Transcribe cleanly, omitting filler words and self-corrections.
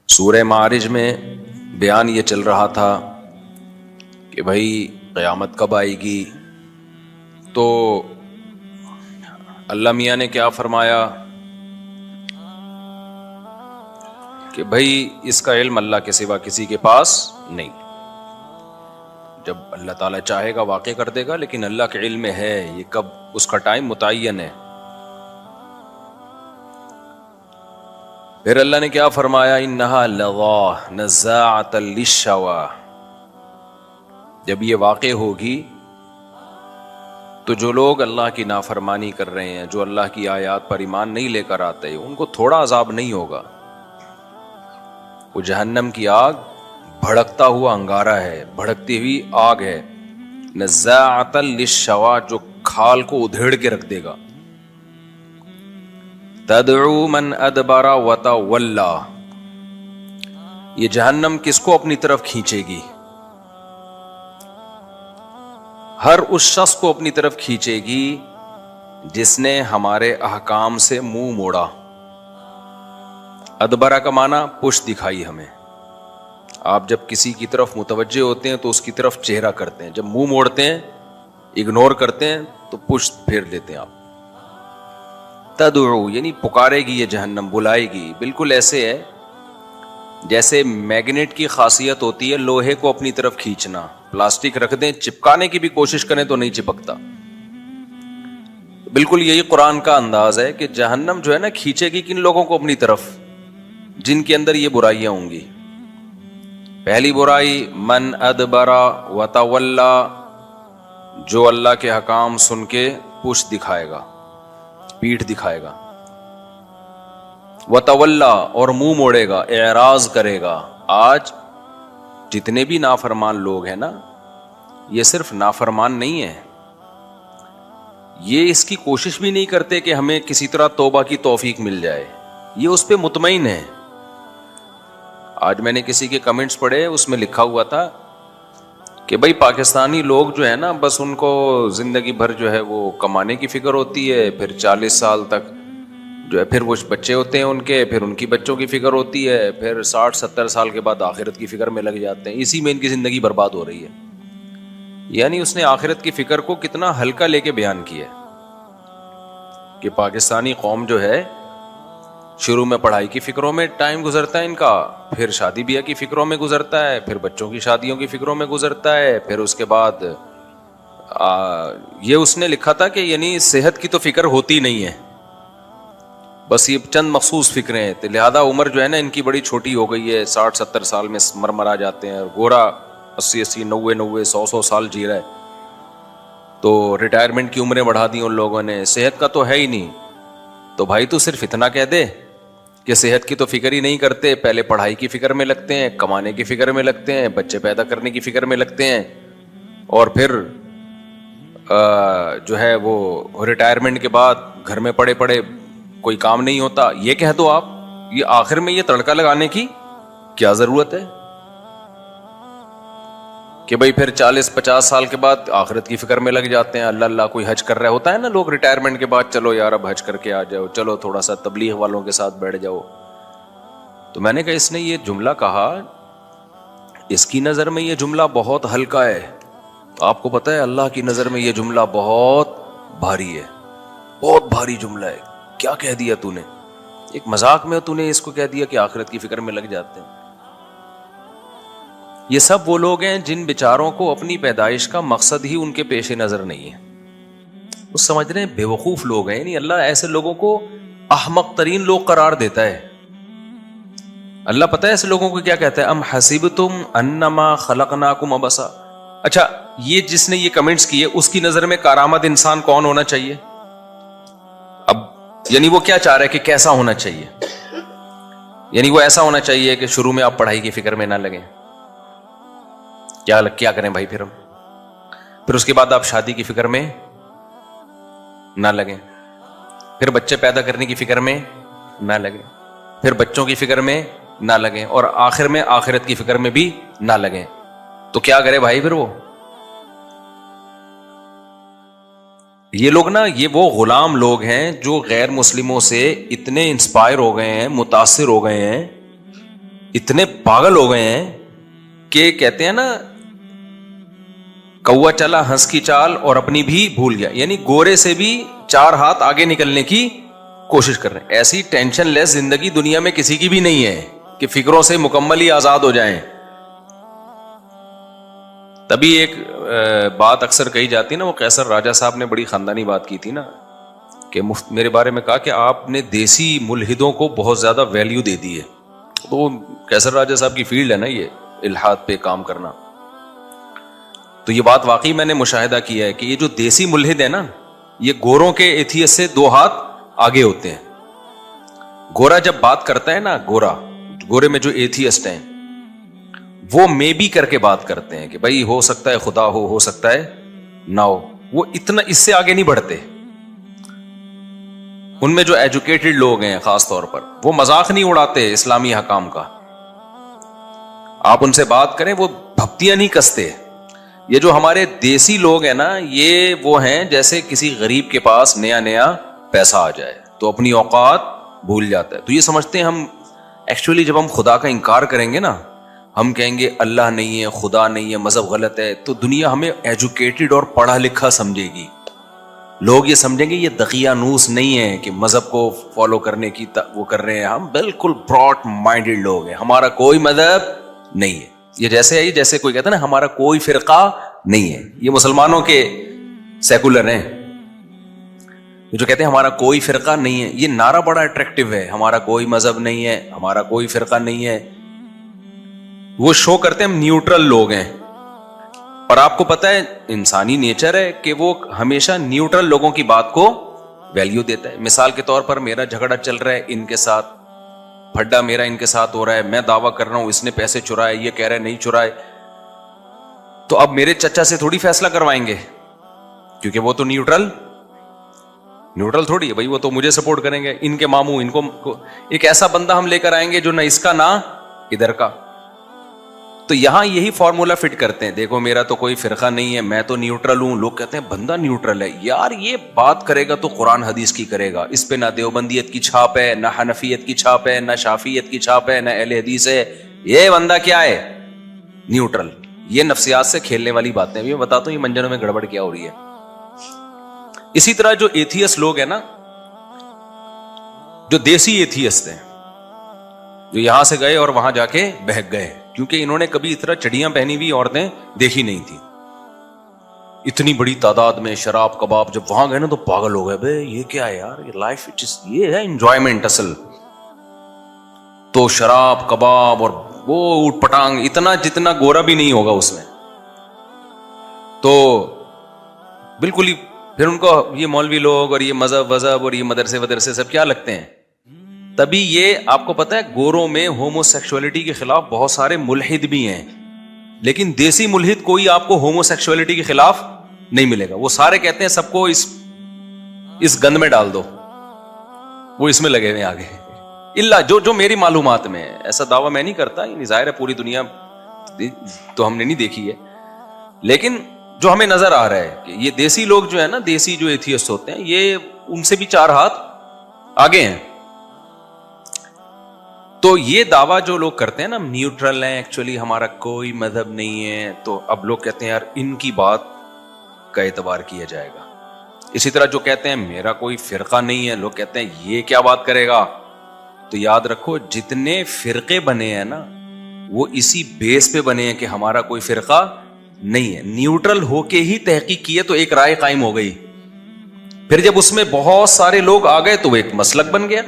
سورہ معارج میں بیان یہ چل رہا تھا کہ بھائی قیامت کب آئے گی، تو اللہ میاں نے کیا فرمایا کہ بھائی اس کا علم اللہ کے سوا کسی کے پاس نہیں. جب اللہ تعالیٰ چاہے گا واقع کر دے گا، لیکن اللہ کے علم میں ہے یہ کب، اس کا ٹائم متعین ہے. پھر اللہ نے کیا فرمایا، انہا لظیٰ نزاعۃ للشویٰ. جب یہ واقع ہوگی تو جو لوگ اللہ کی نافرمانی کر رہے ہیں، جو اللہ کی آیات پر ایمان نہیں لے کر آتے، ان کو تھوڑا عذاب نہیں ہوگا. وہ جہنم کی آگ بھڑکتا ہوا انگارہ ہے، بھڑکتی ہوئی آگ ہے. نزاعۃ للشویٰ، جو کھال کو ادھیڑ کے رکھ دے گا. تدعو من ادبر وتولی، یہ جہنم کس کو اپنی طرف کھینچے گی؟ ہر اس شخص کو اپنی طرف کھینچے گی جس نے ہمارے احکام سے منہ موڑا. ادبرہ کا معنی پشت دکھائی ہمیں. آپ جب کسی کی طرف متوجہ ہوتے ہیں تو اس کی طرف چہرہ کرتے ہیں، جب منہ موڑتے ہیں، اگنور کرتے ہیں، تو پشت پھیر لیتے ہیں آپ. تدعو یعنی پکارے گی یہ جہنم، بلائے گی. بالکل ایسے ہے جیسے میگنیٹ کی خاصیت ہوتی ہے لوہے کو اپنی طرف کھینچنا. پلاسٹک رکھ دیں، چپکانے کی بھی کوشش کریں تو نہیں چپکتا. بالکل یہی قرآن کا انداز ہے کہ جہنم جو ہے نا کھینچے گی کن لوگوں کو اپنی طرف، جن کے اندر یہ برائیاں ہوں گی. پہلی برائی من ادبر وتولی، جو اللہ کے حکام سن کے پشت دکھائے گا، پیٹھ دکھائے گا. وتولی، اور منہ موڑے گا، اعراض کرے گا. آج جتنے بھی نافرمان لوگ ہیں نا، یہ صرف نافرمان نہیں ہیں، یہ اس کی کوشش بھی نہیں کرتے کہ ہمیں کسی طرح توبہ کی توفیق مل جائے. یہ اس پہ مطمئن ہے. آج میں نے کسی کے کمنٹس پڑھے، اس میں لکھا ہوا تھا کہ بھائی پاکستانی لوگ جو ہے نا، بس ان کو زندگی بھر جو ہے وہ کمانے کی فکر ہوتی ہے، پھر 40 سال تک جو ہے، پھر وہ بچے ہوتے ہیں ان کے، پھر ان کی بچوں کی فکر ہوتی ہے، پھر 60-70 سال کے بعد آخرت کی فکر میں لگ جاتے ہیں. اسی میں ان کی زندگی برباد ہو رہی ہے. یعنی اس نے آخرت کی فکر کو کتنا ہلکا لے کے بیان کیا کہ پاکستانی قوم جو ہے شروع میں پڑھائی کی فکروں میں ٹائم گزرتا ہے ان کا، پھر شادی بیاہ کی فکروں میں گزرتا ہے، پھر بچوں کی شادیوں کی فکروں میں گزرتا ہے، پھر اس کے بعد یہ اس نے لکھا تھا کہ یعنی صحت کی تو فکر ہوتی نہیں ہے، بس یہ چند مخصوص فکریں ہیں. لہذا عمر جو ہے نا ان کی بڑی چھوٹی ہو گئی ہے، 60-70 سال میں مرمرا جاتے ہیں. گورا 80-80 90 100 سال جی رہا ہے. تو ریٹائرمنٹ کی عمریں بڑھا دی ان لوگوں نے. صحت کا تو ہے ہی نہیں. تو بھائی تو صرف اتنا کہہ دے کہ صحت کی تو فکر ہی نہیں کرتے، پہلے پڑھائی کی فکر میں لگتے ہیں، کمانے کی فکر میں لگتے ہیں، بچے پیدا کرنے کی فکر میں لگتے ہیں، اور پھر جو ہے وہ ریٹائرمنٹ کے بعد گھر میں پڑے پڑے کوئی کام نہیں ہوتا. یہ کہہ دو آپ، یہ آخر میں یہ تڑکا لگانے کی کیا ضرورت ہے کہ بھئی پھر 40-50 سال کے بعد آخرت کی فکر میں لگ جاتے ہیں. اللہ اللہ کوئی حج کر رہا ہوتا ہے نا لوگ ریٹائرمنٹ کے بعد، چلو یار اب حج کر کے آ جاؤ، چلو تھوڑا سا تبلیغ والوں کے ساتھ بیٹھ جاؤ. تو میں نے کہا اس نے یہ جملہ کہا، اس کی نظر میں یہ جملہ بہت ہلکا ہے. آپ کو پتہ ہے اللہ کی نظر میں یہ جملہ بہت بھاری ہے، بہت بھاری جملہ ہے. کیا کہہ دیا تو نے؟ ایک مذاق میں تو نے اس کو کہہ دیا کہ آخرت کی فکر میں لگ جاتے ہیں. یہ سب وہ لوگ ہیں جن بیچاروں کو اپنی پیدائش کا مقصد ہی ان کے پیش نظر نہیں ہے. وہ سمجھ رہے ہیں بے وقوف لوگ ہیں. یعنی اللہ ایسے لوگوں کو احمق ترین لوگ قرار دیتا ہے. اللہ پتہ ہے ایسے لوگوں کو کیا کہتا ہے؟ ام حسبتم انما خلقناکم عبثا. اچھا، یہ جس نے یہ کمنٹس کیے اس کی نظر میں کارآمد انسان کون ہونا چاہیے؟ اب یعنی وہ کیا چاہ رہا ہے کہ کیسا ہونا چاہیے؟ یعنی وہ ایسا ہونا چاہیے کہ شروع میں آپ پڑھائی کی فکر میں نہ لگیں. کیا کریں بھائی پھر ہم؟ پھر اس کے بعد آپ شادی کی فکر میں نہ لگیں، پھر بچے پیدا کرنے کی فکر میں نہ لگیں، پھر بچوں کی فکر میں نہ لگیں، اور آخر میں آخرت کی فکر میں بھی نہ لگیں. تو کیا کرے بھائی پھر وہ؟ یہ لوگ نا، یہ وہ غلام لوگ ہیں جو غیر مسلموں سے اتنے انسپائر ہو گئے ہیں، متاثر ہو گئے ہیں اتنے پاگل ہو گئے ہیں کہ کہتے ہیں نا کوا چلا ہنس کی چال اور اپنی بھی بھول گیا، یعنی گورے سے بھی 4 ہاتھ آگے نکلنے کی کوشش کر رہے ہیں. ایسی ٹینشن لیس زندگی دنیا میں کسی کی بھی نہیں ہے کہ فکروں سے مکمل ہی آزاد ہو جائیں. تبھی ایک بات اکثر کہی جاتی نا، وہ قیصر راجہ صاحب نے بڑی خاندانی بات کی تھی نا، کہ میرے بارے میں کہا کہ آپ نے دیسی ملحدوں کو بہت زیادہ ویلیو دے دی ہے. تو قیصر راجہ صاحب کی فیلڈ ہے نا یہ الحاد پہ کام کرنا. تو یہ بات واقعی میں نے مشاہدہ کیا ہے کہ یہ جو دیسی ملحد ہے نا، یہ گوروں کے ایتھیس سے 2 ہاتھ آگے ہوتے ہیں. گورا جب بات کرتا ہے نا، گورے میں جو ایتھیسٹ ہیں وہ میں بھی کر کے بات کرتے ہیں کہ بھائی ہو سکتا ہے خدا ہو سکتا ہے نہ ہو. وہ اتنا اس سے آگے نہیں بڑھتے. ان میں جو ایجوکیٹڈ لوگ ہیں خاص طور پر، وہ مذاق نہیں اڑاتے اسلامی حکام کا. آپ ان سے بات کریں وہ بھپتیاں نہیں کستے. یہ جو ہمارے دیسی لوگ ہیں نا، یہ وہ ہیں جیسے کسی غریب کے پاس نیا پیسہ آ جائے تو اپنی اوقات بھول جاتا ہے. تو یہ سمجھتے ہیں ہم ایکچولی جب ہم خدا کا انکار کریں گے نا، ہم کہیں گے اللہ نہیں ہے، خدا نہیں ہے، مذہب غلط ہے، تو دنیا ہمیں ایجوکیٹڈ اور پڑھا لکھا سمجھے گی. لوگ یہ سمجھیں گے یہ دقیانوس نہیں ہے کہ مذہب کو فالو کرنے کی وہ کر رہے ہیں. ہم بالکل براڈ مائنڈڈ لوگ ہیں، ہمارا کوئی مذہب نہیں ہے. یہ جیسے ہے، جیسے کوئی کہتا ہے نا ہمارا کوئی فرقہ نہیں ہے. یہ مسلمانوں کے سیکولر ہیں جو کہتے ہیں ہمارا کوئی فرقہ نہیں ہے. یہ نعرہ بڑا اٹریکٹیو ہے، ہمارا کوئی مذہب نہیں ہے، ہمارا کوئی فرقہ نہیں ہے. وہ شو کرتے ہیں ہم نیوٹرل لوگ ہیں. اور آپ کو پتا ہے انسانی نیچر ہے کہ وہ ہمیشہ نیوٹرل لوگوں کی بات کو ویلیو دیتا ہے. مثال کے طور پر میرا جھگڑا چل رہا ہے ان کے ساتھ، پھڈا میرا ان کے ساتھ ہو رہا ہے، میں دعویٰ کر رہا ہوں اس نے پیسے چرائے، یہ کہہ رہے نہیں چرائے. تو اب میرے چچا سے تھوڑی فیصلہ کروائیں گے، کیونکہ وہ تو نیوٹرل تھوڑی ہے بھائی، وہ تو مجھے سپورٹ کریں گے. ان کے ماموں ان کو ایک ایسا بندہ ہم لے کر آئیں گے جو نہ اس کا نہ ادھر کا. تو یہاں یہی فارمولا فٹ کرتے ہیں، دیکھو میرا تو کوئی فرقہ نہیں ہے، میں تو نیوٹرل ہوں. لوگ کہتے ہیں بندہ نیوٹرل ہے. یار یہ بات کرے گا تو قرآن حدیث کی کرے گا، اس پہ نہ دیوبندیت کی چھاپ ہے، نہ حنفیت کی چھاپ ہے، نہ شافیت کی چھاپ ہے، نہ اہل حدیث ہے. یہ بندہ کیا ہے؟ نیوٹرل. یہ نفسیات سے کھیلنے والی باتیں. میں بتاتا ہوں یہ منجنوں میں گڑبڑ کیا ہو رہی ہے. اسی طرح جو ایتھیس لوگ ہیں نا، جو دیسی ایتھیسٹ ہیں، جو یہاں سے گئے اور وہاں جا کے بہک گئے، کیونکہ انہوں نے کبھی اس طرح چڑیاں پہنی ہوئی عورتیں دیکھی نہیں تھی. اتنی بڑی تعداد میں شراب کباب، جب وہاں گئے نا تو پاگل ہو گئے، بھائی یہ کیا ہے یار، یہ لائف یہ ہے انجوائمنٹ اصل. تو شراب کباب اور وہ اوٹ پٹانگ، اتنا جتنا گورا بھی نہیں ہوگا اس میں. تو بالکل ہی پھر ان کو یہ مولوی لوگ اور یہ مذہب اور یہ مدرسے سب کیا لگتے ہیں. تبھی یہ آپ کو پتا ہے گوروں میں ہومو سیکشولیٹی کے خلاف بہت سارے ملحد بھی ہیں، لیکن دیسی ملحد کوئی آپ کو ہومو سیکشولیٹی کے خلاف نہیں ملے گا. وہ سارے کہتے ہیں سب کو اس گند میں ڈال دو، وہ اس میں لگے ہوئے آگے. اللہ جو میری معلومات میں ہے، ایسا دعویٰ میں نہیں کرتا، یہ ظاہر ہے پوری دنیا تو ہم نے نہیں دیکھی ہے، لیکن جو ہمیں نظر آ رہا ہے کہ یہ دیسی لوگ جو ہے نا، دیسی جو ایتھیسٹ ہوتے ہیں، یہ ان سے بھی 4 ہاتھ آگے ہیں. تو یہ دعویٰ جو لوگ کرتے ہیں نا نیوٹرل ہیں، ایکچولی ہمارا کوئی مذہب نہیں ہے، تو اب لوگ کہتے ہیں یار ان کی بات کا اعتبار کیا جائے گا. اسی طرح جو کہتے ہیں میرا کوئی فرقہ نہیں ہے، لوگ کہتے ہیں یہ کیا بات کرے گا. تو یاد رکھو جتنے فرقے بنے ہیں نا، وہ اسی بیس پہ بنے ہیں کہ ہمارا کوئی فرقہ نہیں ہے. نیوٹرل ہو کے ہی تحقیق کیے تو ایک رائے قائم ہو گئی، پھر جب اس میں بہت سارے لوگ آ گئے تو وہ ایک مسلک بن گیا.